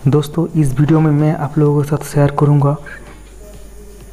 दोस्तों इस वीडियो में मैं आप लोगों के साथ शेयर करूंगा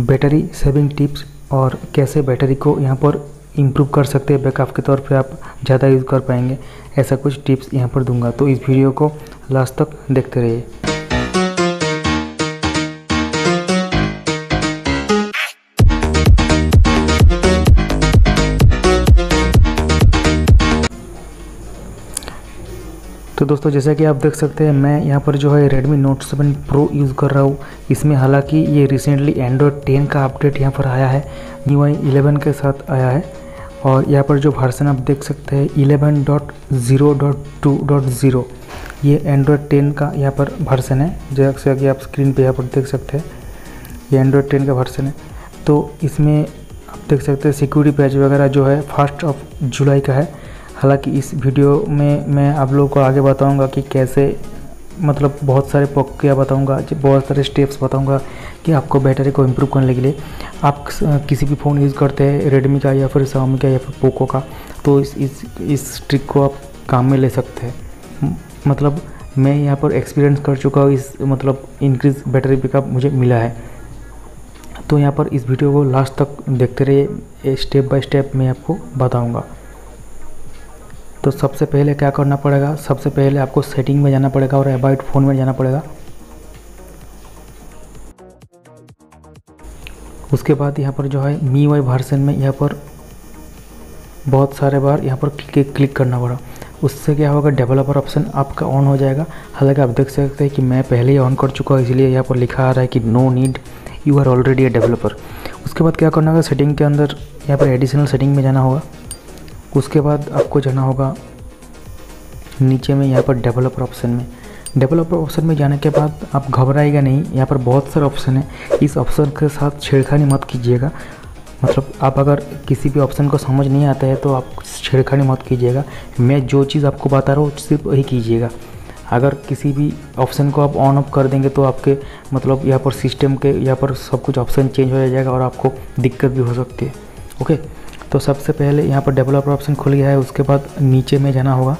बैटरी सेविंग टिप्स और कैसे बैटरी को यहां पर इम्प्रूव कर सकते हैं। बैकअप के तौर पे आप ज़्यादा यूज़ कर पाएंगे, ऐसा कुछ टिप्स यहां पर दूंगा। तो इस वीडियो को लास्ट तक देखते रहिए। तो दोस्तों जैसा कि आप देख सकते हैं मैं यहाँ पर जो है Redmi Note 7 Pro यूज़ कर रहा हूँ। इसमें हालांकि ये रिसेंटली Android 10 का अपडेट यहाँ पर आया है, MIUI 11 के साथ आया है। और यहाँ पर जो वर्जन आप देख सकते हैं 11.0.2.0 ये Android 10 का यहाँ पर वर्जन है। जैसा कि आप स्क्रीन पे यहाँ पर देख सकते हैं ये Android 10 का वर्जन है। तो इसमें आप देख सकते हैं सिक्योरिटी पैच वगैरह जो है 1 जुलाई का है। हालांकि इस वीडियो में मैं आप लोगों को आगे बताऊंगा कि कैसे मतलब बहुत सारे प्रक्रिया बताऊंगा, बहुत सारे स्टेप्स बताऊंगा कि आपको बैटरी को इम्प्रूव करने के लिए आप किसी भी फ़ोन यूज़ करते हैं रेडमी का या फिर Xiaomi का या फिर पोको का, तो इस ट्रिक को आप काम में ले सकते हैं। मतलब मैं यहाँ पर एक्सपीरियंस कर चुका हूँ, इस मतलब इंक्रीज बैटरी पिकअप मुझे मिला है। तो यहाँ पर इस वीडियो को लास्ट तक देखते रहिए, स्टेप बाय स्टेप मैं आपको बताऊँगा। तो सबसे पहले क्या करना पड़ेगा, सबसे पहले आपको सेटिंग में जाना पड़ेगा और अबाउट फ़ोन में जाना पड़ेगा। उसके बाद यहाँ पर जो है MIUI वर्जन में यहाँ पर बहुत सारे बार यहाँ पर क्लिक करना पड़ा। उससे क्या होगा, डेवलपर ऑप्शन आपका ऑन हो जाएगा। हालांकि आप देख सकते हैं कि मैं पहले ही ऑन कर चुका हूँ, इसलिए यहाँ पर लिखा आ रहा है कि no need, you are already a developer. उसके बाद क्या करना होगा, सेटिंग के अंदर यहाँ पर एडिशनल सेटिंग में जाना होगा। उसके बाद आपको जाना होगा नीचे में यहाँ पर डेवलपर ऑप्शन में। डेवलपर ऑप्शन में जाने के बाद आप घबराएगा नहीं, यहाँ पर बहुत सारे ऑप्शन है। इस ऑप्शन के साथ छेड़खानी मत कीजिएगा। मतलब आप अगर किसी भी ऑप्शन को समझ नहीं आता है तो आप छेड़खानी मत कीजिएगा। मैं जो चीज़ आपको बता रहा हूँ सिर्फ वही कीजिएगा। अगर किसी भी ऑप्शन को आप ऑन ऑफ कर देंगे तो आपके मतलब यहाँ पर सिस्टम के यहाँ पर सब कुछ ऑप्शन चेंज हो जाएगा और आपको दिक्कत भी हो सकती है। ओके, तो सबसे पहले यहाँ पर डेवलपर ऑप्शन खुल गया है। उसके बाद नीचे में जाना होगा।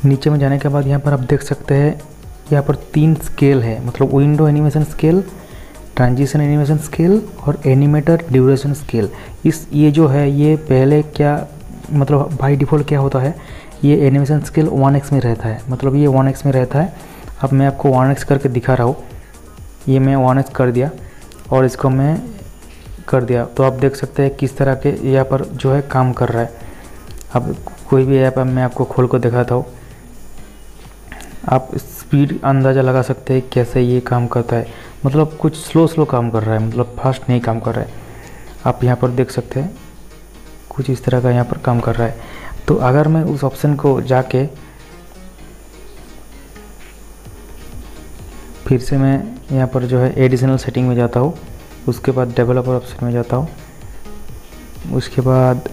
नीचे में जाने के बाद यहाँ पर आप देख सकते हैं यहाँ पर 3 स्केल है, मतलब window animation scale, transition animation scale और एनिमेटर ड्यूरेशन स्केल। ये जो है ये पहले क्या मतलब बाय डिफ़ॉल्ट क्या होता है, ये एनिमेशन स्केल 1x में रहता है, मतलब ये 1x में रहता है। अब मैं आपको 1x करके दिखा रहा हूँ। ये मैं 1x कर दिया और इसको मैं कर दिया, तो आप देख सकते हैं किस तरह के यहाँ पर जो है काम कर रहा है। अब कोई भी ऐप मैं आपको खोल कर दिखाता हूँ, आप स्पीड अंदाज़ा लगा सकते हैं कैसे ये काम करता है। मतलब कुछ स्लो काम कर रहा है, मतलब फास्ट नहीं काम कर रहा है। आप यहाँ पर देख सकते हैं कुछ इस तरह का यहाँ पर काम कर रहा है। तो अगर मैं उस ऑप्शन को जाके फिर से मैं यहाँ पर जो है एडिशनल सेटिंग में जाता हूँ, उसके बाद डेवलपर ऑप्शन में जाता हूँ। उसके बाद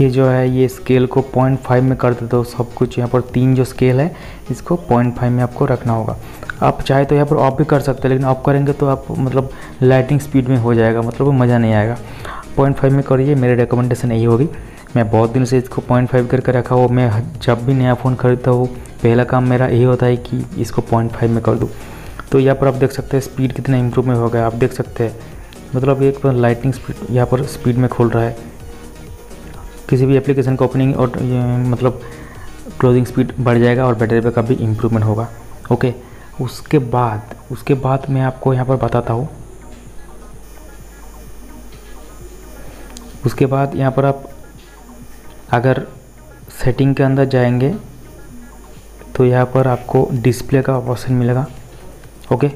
ये जो है ये स्केल को 0.5 में कर देता हूँ सब कुछ। यहाँ पर 3 जो स्केल है इसको 0.5 में आपको रखना होगा। आप चाहे तो यहाँ पर ऑफ भी कर सकते हैं, लेकिन ऑफ करेंगे तो आप मतलब लाइटिंग स्पीड में हो जाएगा, मतलब वो मज़ा नहीं आएगा। 0.5 में करिए, मेरी रिकमेंडेशन यही होगी। मैं बहुत दिन से इसको 0.5 करके रखा हुआ। मैं जब भी नया फ़ोन खरीदता हूँ पहला काम मेरा यही होता है कि इसको 0.5 में कर दूँ। तो यहाँ पर आप देख सकते हैं स्पीड कितना इम्प्रूवमेंट हो गया। आप देख सकते हैं मतलब एक लाइटिंग स्पीड यहाँ पर स्पीड में खोल रहा है। किसी भी एप्लीकेशन का ओपनिंग और मतलब क्लोजिंग स्पीड बढ़ जाएगा और बैटरी बैकअप भी इम्प्रूवमेंट होगा। ओके, उसके बाद मैं आपको यहाँ पर बताता हूँ। उसके बाद यहाँ पर आप अगर सेटिंग के अंदर जाएंगे तो यहाँ पर आपको डिस्प्ले का ऑप्शन मिलेगा। ओके,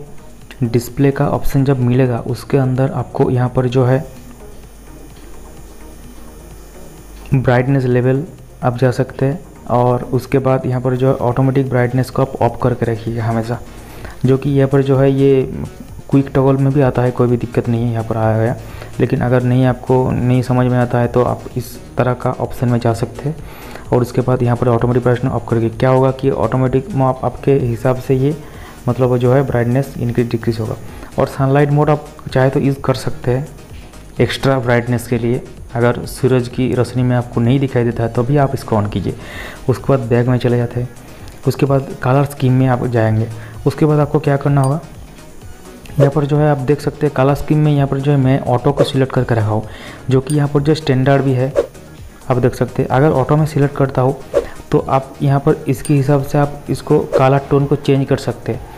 डिस्प्ले का ऑप्शन जब मिलेगा उसके अंदर आपको यहाँ पर जो है ब्राइटनेस लेवल आप जा सकते हैं। और उसके बाद यहाँ पर जो है ऑटोमेटिक ब्राइटनेस को आप ऑफ करके रखिएगा हमेशा, जो कि यहाँ पर जो है ये क्विक टॉगल में भी आता है, कोई भी दिक्कत नहीं है यहाँ पर आया है। लेकिन अगर आपको नहीं समझ में आता है तो आप इस तरह का ऑप्शन में जा सकते हैं। और उसके बाद यहाँ पर ऑटोमेटिक ब्राइटनेस ऑफ करके क्या होगा कि ऑटोमेटिक आपके हिसाब से ये मतलब जो है ब्राइटनेस इंक्रीज डिक्रीज होगा। और सनलाइट मोड आप चाहे तो यूज़ कर सकते हैं एक्स्ट्रा ब्राइटनेस के लिए। अगर सूरज की रोशनी में आपको नहीं दिखाई देता है तो भी आप इसको ऑन कीजिए। उसके बाद बैक में चले जाते हैं। उसके बाद कलर स्कीम में आप जाएंगे। उसके बाद आपको क्या करना होगा, यहाँ पर जो है आप देख सकते हैं कलर स्कीम में यहाँ पर जो है मैं ऑटो को सिलेक्ट करके रखा हूँ, जो कि यहाँ पर जो स्टैंडर्ड भी है आप देख सकते हैं। अगर ऑटो में सिलेक्ट करता हूँ तो आप यहाँ पर इसके हिसाब से आप इसको कलर टोन को चेंज कर सकते हैं।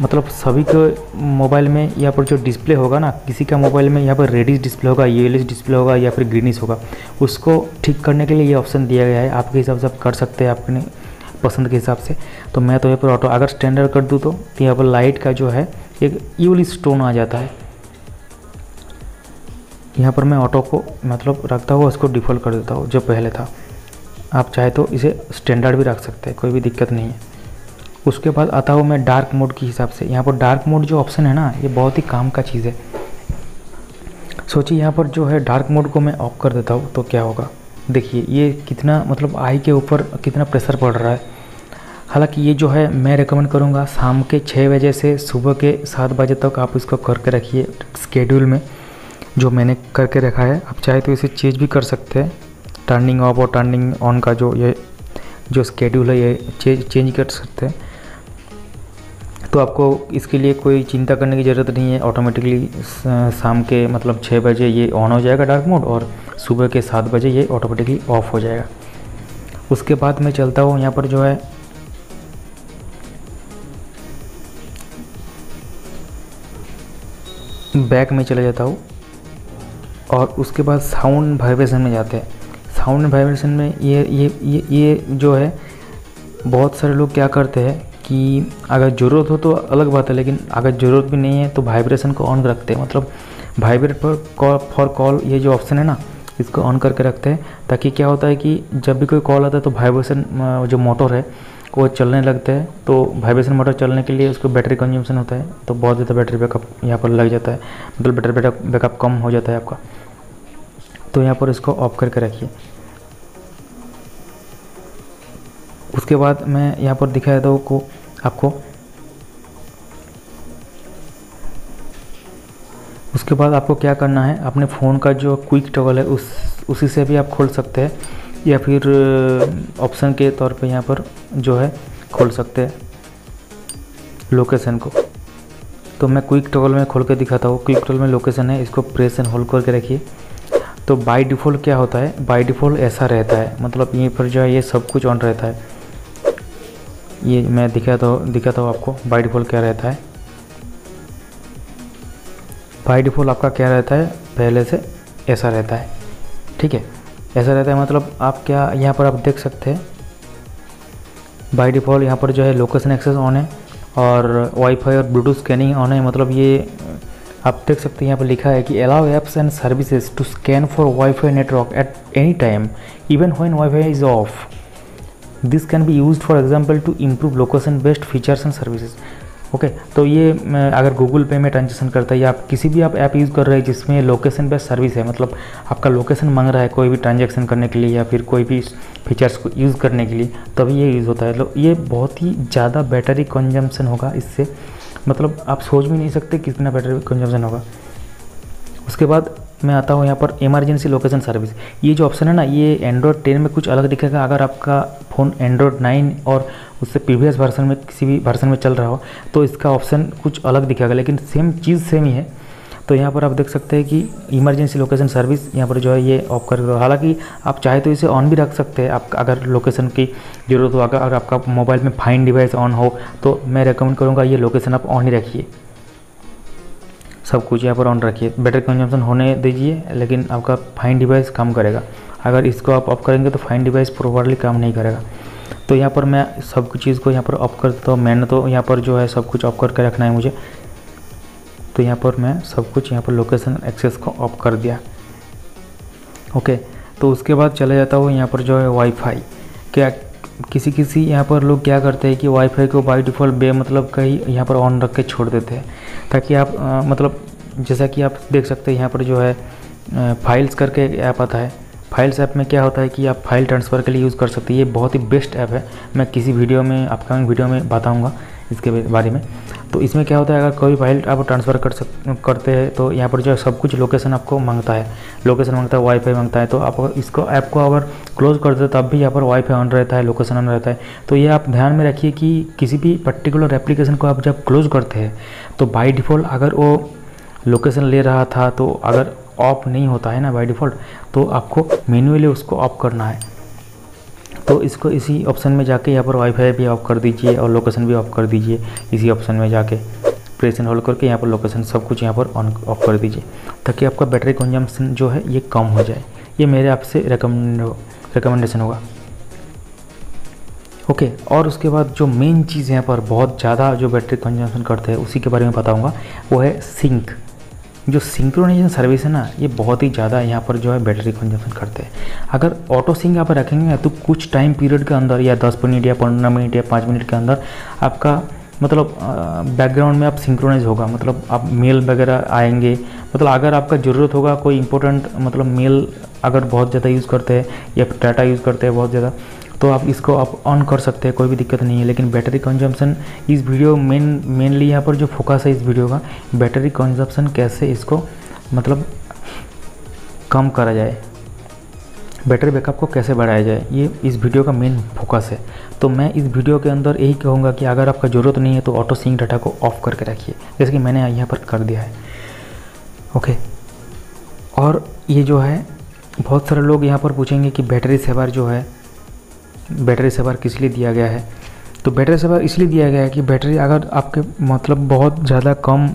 मतलब सभी के मोबाइल में यहाँ पर जो डिस्प्ले होगा ना, किसी का मोबाइल में यहाँ पर रेडिश डिस्प्ले होगा, येलोइश डिस्प्ले होगा या फिर ग्रीनिश होगा, उसको ठीक करने के लिए ये ऑप्शन दिया गया है। आपके हिसाब से आप कर सकते हैं अपने पसंद के हिसाब से। तो मैं तो यहाँ पर ऑटो अगर स्टैंडर्ड कर दूँ तो यहाँ पर लाइट का जो है एक येलोइश टोन आ जाता है। यहाँ पर मैं ऑटो को मतलब रखता हुआ उसको डिफ़ॉल्ट कर देता हूँ जो पहले था। आप चाहे तो इसे स्टैंडर्ड भी रख सकते हैं, कोई भी दिक्कत नहीं है। उसके बाद आता हूँ मैं डार्क मोड के हिसाब से। यहाँ पर डार्क मोड जो ऑप्शन है ना, ये बहुत ही काम का चीज़ है। सोचिए यहाँ पर जो है डार्क मोड को मैं ऑफ कर देता हूँ तो क्या होगा, देखिए ये कितना मतलब आई के ऊपर कितना प्रेशर पड़ रहा है। हालांकि ये जो है मैं रेकमेंड करूँगा शाम के 6 बजे से सुबह के 7 बजे तक आप इसको करके रखिए स्केड्यूल में, जो मैंने करके रखा है। आप चाहे तो इसे चेंज भी कर सकते हैं, टर्निंग ऑफ और टर्निंग ऑन का जो स्केड्यूल है ये चेंज कर सकते हैं। तो आपको इसके लिए कोई चिंता करने की ज़रूरत नहीं है। ऑटोमेटिकली शाम के मतलब 6 बजे ये ऑन हो जाएगा डार्क मोड और सुबह के 7 बजे ये ऑटोमेटिकली ऑफ हो जाएगा। उसके बाद मैं चलता हूँ यहाँ पर जो है बैक में चले जाता हूँ और उसके बाद साउंड वाइब्रेशन में जाते हैं। साउंड वाइब्रेशन में ये जो है बहुत सारे लोग क्या करते हैं कि अगर ज़रूरत हो तो अलग बात है, लेकिन अगर ज़रूरत भी नहीं है तो वाइब्रेशन को ऑन रखते हैं। मतलब वाइब्रेट फॉर कॉल ये जो ऑप्शन है ना, इसको ऑन करके रखते हैं, ताकि क्या होता है कि जब भी कोई कॉल आता है तो वाइब्रेशन जो मोटर है वो चलने लगता है। तो वाइब्रेशन मोटर चलने के लिए उसको बैटरी कंज्यूमशन होता है, तो बहुत ज़्यादा बैटरी बैकअप यहाँ पर लग जाता है, मतलब बैटरी बैकअप कम हो जाता है आपका। तो यहाँ पर इसको ऑफ करके रखिए। उसके बाद मैं यहाँ पर दिखाया था आपको। उसके बाद आपको क्या करना है, अपने फ़ोन का जो क्विक टॉगल है उसी से भी आप खोल सकते हैं, या फिर ऑप्शन के तौर पे यहाँ पर जो है खोल सकते हैं लोकेशन को। तो मैं क्विक टॉगल में खोल के दिखाता हूँ। क्विक टॉगल में लोकेशन है, इसको प्रेस एंड होल्ड करके रखिए। तो बाय डिफ़ॉल्ट क्या होता है, बाय डिफ़ॉल्ट ऐसा रहता है, मतलब यहीं पर जो है ये सब कुछ ऑन रहता है। ये मैं दिखाता हूँ आपको बाय डिफ़ॉल्ट क्या रहता है। बाय डिफ़ॉल्ट आपका क्या रहता है, पहले से ऐसा रहता है, ठीक है, ऐसा रहता है। मतलब आप क्या यहाँ पर आप देख सकते हैं बाय डिफ़ॉल्ट यहाँ पर जो है लोकेशन एक्सेस ऑन है और वाईफाई और ब्लूटूथ स्कैनिंग ऑन है। मतलब ये आप देख सकते हैं यहाँ पर लिखा है कि allow apps and services to scan for WiFi network at any time even when WiFi is off. This can be used for example to improve location based features and services. Okay, तो ये अगर Google पे में transaction करता है या आप किसी भी आप ऐप यूज़ कर रहे हैं जिसमें लोकेशन बेस्ड सर्विस है, मतलब आपका लोकेशन मांग रहा है कोई भी ट्रांजेक्शन करने के लिए या फिर कोई भी फीचर्स को यूज़ करने के लिए, तभी ये यूज़ होता है। तो ये बहुत ही ज़्यादा बैटरी कंजम्पशन होगा इससे, मतलब आप सोच भी नहीं सकते कितना बैटरी कंजम्पशन होगा। उसके बाद मैं आता हूँ यहाँ पर इमरजेंसी लोकेशन सर्विस। ये जो ऑप्शन है ना, ये एंड्रॉयड 10 में कुछ अलग दिखेगा। अगर आपका फ़ोन एंड्रॉयड 9 और उससे प्रीवियस वर्जन में किसी भी वर्जन में चल रहा हो तो इसका ऑप्शन कुछ अलग दिखेगा, लेकिन सेम चीज़ सेम ही है। तो यहाँ पर आप देख सकते हैं कि इमरजेंसी लोकेशन सर्विस यहाँ पर जो है ये ऑफ कर दो। हालांकि आप चाहे तो इसे ऑन भी रख सकते हैं, आप अगर लोकेशन की ज़रूरत हो। अगर आपका मोबाइल में फाइंड डिवाइस ऑन हो तो मैं रेकमेंड करूँगा ये लोकेशन आप ऑन ही रखिए, सब कुछ यहाँ पर ऑन रखिए। बैटरी कंजम्पशन होने दीजिए, लेकिन आपका फाइंड डिवाइस काम करेगा। अगर इसको आप ऑफ करेंगे तो फाइंड डिवाइस प्रॉपर्ली काम नहीं करेगा। तो यहाँ पर मैं सब कुछ चीज़ को यहाँ पर ऑफ कर देता हूँ। मैंने तो यहाँ पर जो है सब कुछ ऑफ करके रखना है मुझे, तो यहाँ पर मैं सब कुछ यहाँ पर लोकेशन एक्सेस को ऑफ कर दिया। ओके, तो उसके बाद चले जाता हूँ यहाँ पर जो है वाईफाई। क्या किसी यहाँ पर लोग क्या करते हैं कि वाईफाई को बाय डिफ़ॉल्ट मतलब कहीं यहाँ पर ऑन रख के छोड़ देते हैं, ताकि आप मतलब जैसा कि आप देख सकते हैं यहाँ पर जो है फाइल्स करके ऐप आता है। फाइल्स ऐप में क्या होता है कि आप फाइल ट्रांसफ़र के लिए यूज़ कर सकते हैं। ये बहुत ही बेस्ट ऐप है, मैं किसी वीडियो में अपकमिंग वीडियो में बताऊँगा इसके बारे में। तो इसमें क्या होता है, अगर कोई फाइल आप ट्रांसफ़र करते हैं तो यहाँ पर जो है सब कुछ लोकेशन आपको मांगता है, लोकेशन मांगता है, वाईफाई मांगता है। तो आप इसको ऐप को अगर क्लोज़ कर दो तब भी यहाँ पर वाईफाई ऑन रहता है, लोकेशन ऑन रहता है। तो ये आप ध्यान में रखिए कि किसी भी पर्टिकुलर एप्लीकेशन को आप जब क्लोज़ करते हैं तो बाय डिफ़ॉल्ट अगर वो लोकेशन ले रहा था तो अगर ऑफ नहीं होता है ना बाय डिफ़ॉल्ट, तो आपको मैन्युअली उसको ऑफ करना है। तो इसको इसी ऑप्शन में जाके यहाँ पर वाईफाई भी ऑफ कर दीजिए और लोकेशन भी ऑफ कर दीजिए। इसी ऑप्शन में जाके प्रेस एंड होल्ड करके यहाँ पर लोकेशन सब कुछ यहाँ पर ऑन ऑफ कर दीजिए, ताकि आपका बैटरी कंजम्पशन जो है ये कम हो जाए। ये मेरे आपसे रिकमेंडेशन होगा। ओके, और उसके बाद जो मेन चीज़ यहाँ पर बहुत ज़्यादा जो बैटरी कंजम्पशन करते हैं उसी के बारे में बताऊँगा, वो है सिंक। जो सिंक्रोनाइजेशन सर्विस है ना, ये बहुत ही ज़्यादा यहाँ पर जो है बैटरी कंजम्पशन करते हैं। अगर ऑटो सिंक यहाँ पर रखेंगे ना तो कुछ टाइम पीरियड के अंदर या 10 मिनट या 15 मिनट या 5 मिनट के अंदर आपका मतलब बैकग्राउंड में आप सिंक्रोनाइज होगा, मतलब आप मेल वगैरह आएंगे। मतलब अगर आपका ज़रूरत होगा कोई इंपॉर्टेंट मतलब मेल अगर बहुत ज़्यादा यूज़ करते हैं या फिर डाटा यूज़ करते हैं बहुत ज़्यादा, तो आप इसको आप ऑन कर सकते हैं, कोई भी दिक्कत नहीं है। लेकिन बैटरी कंजम्पशन इस वीडियो मेनली यहाँ पर जो फोकस है इस वीडियो का, बैटरी कंजम्पशन कैसे इसको मतलब कम करा जाए, बैटरी बैकअप को कैसे बढ़ाया जाए, ये इस वीडियो का मेन फोकस है। तो मैं इस वीडियो के अंदर यही कहूँगा कि अगर आपका ज़रूरत नहीं है तो ऑटो सिंक डाटा को ऑफ करके रखिए, जैसे कि मैंने यहाँ पर कर दिया है। ओके, और ये जो है बहुत सारे लोग यहाँ पर पूछेंगे कि बैटरी सेवर जो है, बैटरी सेवर किस लिए दिया गया है। तो बैटरी सेवर इसलिए दिया गया है कि बैटरी अगर आपके मतलब बहुत ज़्यादा कम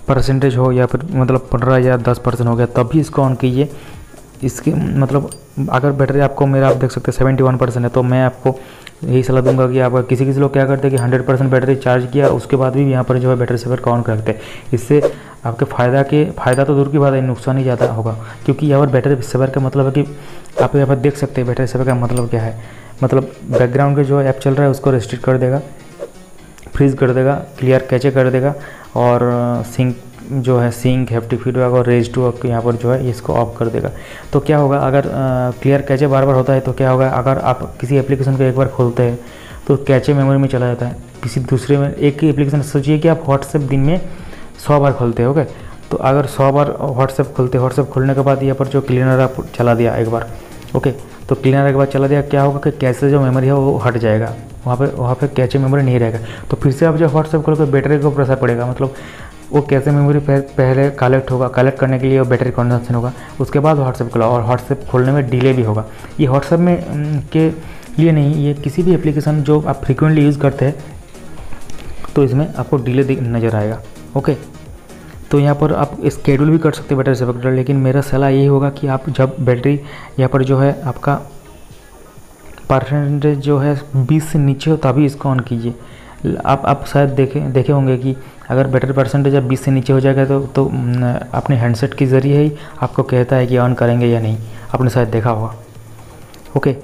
परसेंटेज हो या फिर मतलब 15 या 10% हो गया तब भी इसको ऑन कीजिए। इसके मतलब अगर बैटरी आपको मेरा आप देख सकते हैं 71% है, तो मैं आपको यही सलाह दूंगा कि आप किसी लोग क्या करते हैं कि 100% बैटरी चार्ज किया उसके बाद भी यहाँ पर जो है बैटरी सेवर का ऑन कर रखते हैं। इससे आपके फ़ायदा तो दूर की बात है, नुकसान ही ज़्यादा होगा। क्योंकि यहाँ पर बैटरी सेवर का मतलब है कि आप यहाँ पर देख सकते हैं बैटरी सेवर का मतलब क्या है, मतलब बैकग्राउंड के जो ऐप चल रहा है उसको रेस्ट्रिक्ट कर देगा, फ्रीज कर देगा, क्लियर कैचे कर देगा, और सिंक जो है सिंक हैप्टिक फीडबैक और रेज टू यहाँ पर जो है इसको ऑफ कर देगा। तो क्या होगा, अगर क्लियर कैचे बार बार होता है तो क्या होगा, अगर आप किसी एप्लीकेशन को एक बार खोलते हैं तो कैचे मेमोरी में चला जाता है, किसी दूसरे में एक ही एप्लीकेशन। सोचिए कि आप व्हाट्सएप दिन में 100 बार खोलते हो, ओके, तो अगर 100 बार व्हाट्सएप खोलने के बाद यहाँ पर जो क्लीनर आप चला दिया एक बार, ओके, तो क्लीनर के बाद चला दिया, क्या होगा कि कैचे जो मेमोरी है वो हट जाएगा, वहाँ पे कैचे मेमोरी नहीं रहेगा। तो फिर से आप जब व्हाट्सएप खोलोगे बैटरी को प्रेशर पड़ेगा, मतलब वो कैसे मेमोरी पहले कलेक्ट करने के लिए बैटरी कंजम्पशन होगा, उसके बाद व्हाट्सएप खोला, और व्हाट्सएप खोलने में डिले भी होगा। ये व्हाट्सएप में के लिए नहीं, ये किसी भी एप्लीकेशन जो आप फ्रिक्वेंटली यूज़ करते हैं तो इसमें आपको डिले नज़र आएगा। ओके, तो यहाँ पर आप स्केड्यूल भी कर सकते हैं बैटरी सेवर, लेकिन मेरा सलाह यही होगा कि आप जब बैटरी यहाँ पर जो है आपका परसेंटेज जो है 20 से नीचे हो तभी इसको ऑन कीजिए। आप शायद देखे होंगे कि अगर बैटरी परसेंटेज जब 20 से नीचे हो जाएगा तो अपने हैंडसेट के ज़रिए ही आपको कहता है कि ऑन करेंगे या नहीं, आपने शायद देखा होगा। ओके,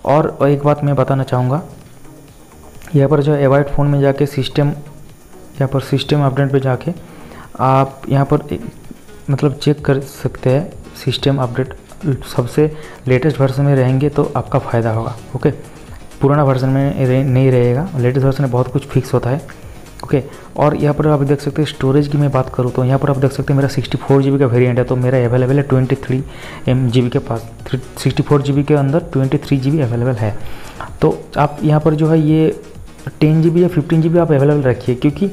और एक बात मैं बताना चाहूँगा, यहाँ पर जो है एवॉइड फ़ोन में जाके यहाँ पर सिस्टम अपडेट पे जाके आप यहाँ पर मतलब चेक कर सकते हैं सिस्टम अपडेट सबसे लेटेस्ट वर्जन में रहेंगे तो आपका फ़ायदा होगा। ओके, पुराना वर्जन में नहीं रहेगा, लेटेस्ट वर्जन में बहुत कुछ फिक्स होता है। ओके, और यहाँ पर आप देख सकते हैं स्टोरेज की मैं बात करूँ तो यहाँ पर आप देख सकते हैं मेरा 64 GB का वेरिएंट है, तो मेरा अवेलेबल है 23 GB के पास, 64 GB के अंदर 23 GB अवेलेबल है। तो आप यहाँ पर जो है ये 10 GB या 15 GB आप अवेलेबल रखिए, क्योंकि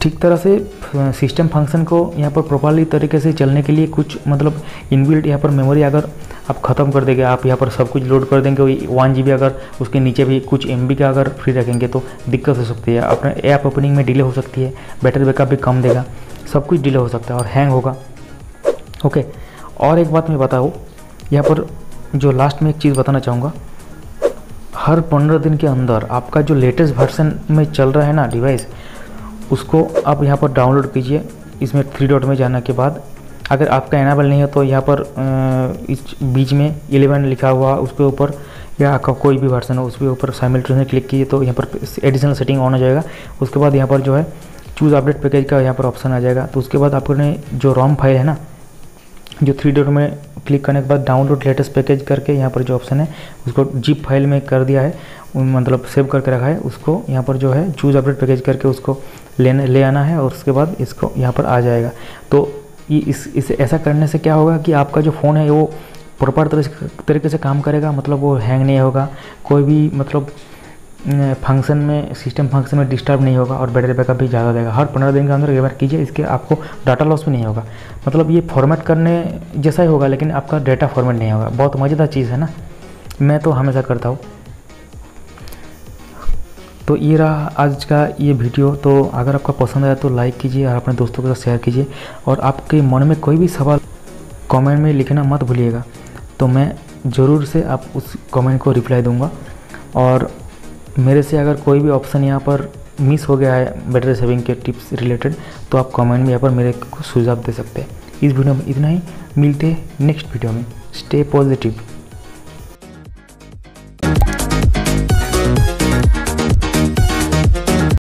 ठीक तरह से सिस्टम फंक्शन को यहाँ पर प्रॉपरली तरीके से चलने के लिए कुछ मतलब इनबिल्ट यहाँ पर मेमोरी अगर आप ख़त्म कर देंगे, आप यहाँ पर सब कुछ लोड कर देंगे 1 GB, अगर उसके नीचे भी कुछ MB का अगर फ्री रखेंगे तो दिक्कत हो सकती है, अपने ऐप ओपनिंग में डिले हो सकती है, बैटरी बैकअप भी कम देगा, सब कुछ डिले हो सकता है और हैंग होगा। ओके, और एक बात मैं बताऊँ यहाँ पर जो लास्ट में एक चीज़ बताना चाहूँगा, हर 15 दिन के अंदर आपका जो लेटेस्ट वर्जन में चल रहा है ना डिवाइस, उसको आप यहाँ पर डाउनलोड कीजिए। इसमें 3 डॉट में जाने के बाद अगर आपका एनेबल नहीं है तो यहाँ पर इस बीच में 11 लिखा हुआ उसके ऊपर, या आपका कोई भी वर्जन हो उसके ऊपर साइमल्टेनियसली क्लिक कीजिए तो यहाँ पर एडिशनल सेटिंग ऑन हो जाएगा। उसके बाद यहाँ पर जो है चूज़ अपडेट पैकेज का यहाँ पर ऑप्शन आ जाएगा। तो उसके बाद आपने जो रोम फाइल है ना, जो 3 डॉट में क्लिक करने के बाद डाउनलोड लेटेस्ट पैकेज करके यहाँ पर जो ऑप्शन है उसको जिप फाइल में कर दिया है, मतलब सेव करके रखा है, उसको यहाँ पर जो है चूज़ अपडेट पैकेज करके उसको ले आना है और उसके बाद इसको यहाँ पर आ जाएगा। तो ये इस ऐसा करने से क्या होगा कि आपका जो फ़ोन है वो प्रॉपर तरीके से काम करेगा, मतलब वो हैंग नहीं होगा, कोई भी मतलब फंक्शन में, सिस्टम फंक्शन में डिस्टर्ब नहीं होगा और बैटरी बैकअप भी ज़्यादा देगा। हर 15 दिन के अंदर एक बार कीजिए, इसके आपको डाटा लॉस भी नहीं होगा। मतलब ये फॉर्मेट करने जैसा ही होगा लेकिन आपका डाटा फॉर्मेट नहीं होगा। बहुत मज़ेदार चीज़ है ना, मैं तो हमेशा करता हूँ। तो ये रहा आज का ये वीडियो। तो अगर आपका पसंद आया तो लाइक कीजिए और अपने दोस्तों के साथ शेयर कीजिए, और आपके मन में कोई भी सवाल कमेंट में लिखना मत भूलिएगा, तो मैं ज़रूर से आप उस कमेंट को रिप्लाई दूंगा। और मेरे से अगर कोई भी ऑप्शन यहाँ पर मिस हो गया है बैटरी सेविंग के टिप्स रिलेटेड, तो आप कमेंट में यहाँ पर मेरे को सुझाव दे सकते हैं। इस वीडियो में इतना ही, मिलते हैं नेक्स्ट वीडियो में। Stay positive.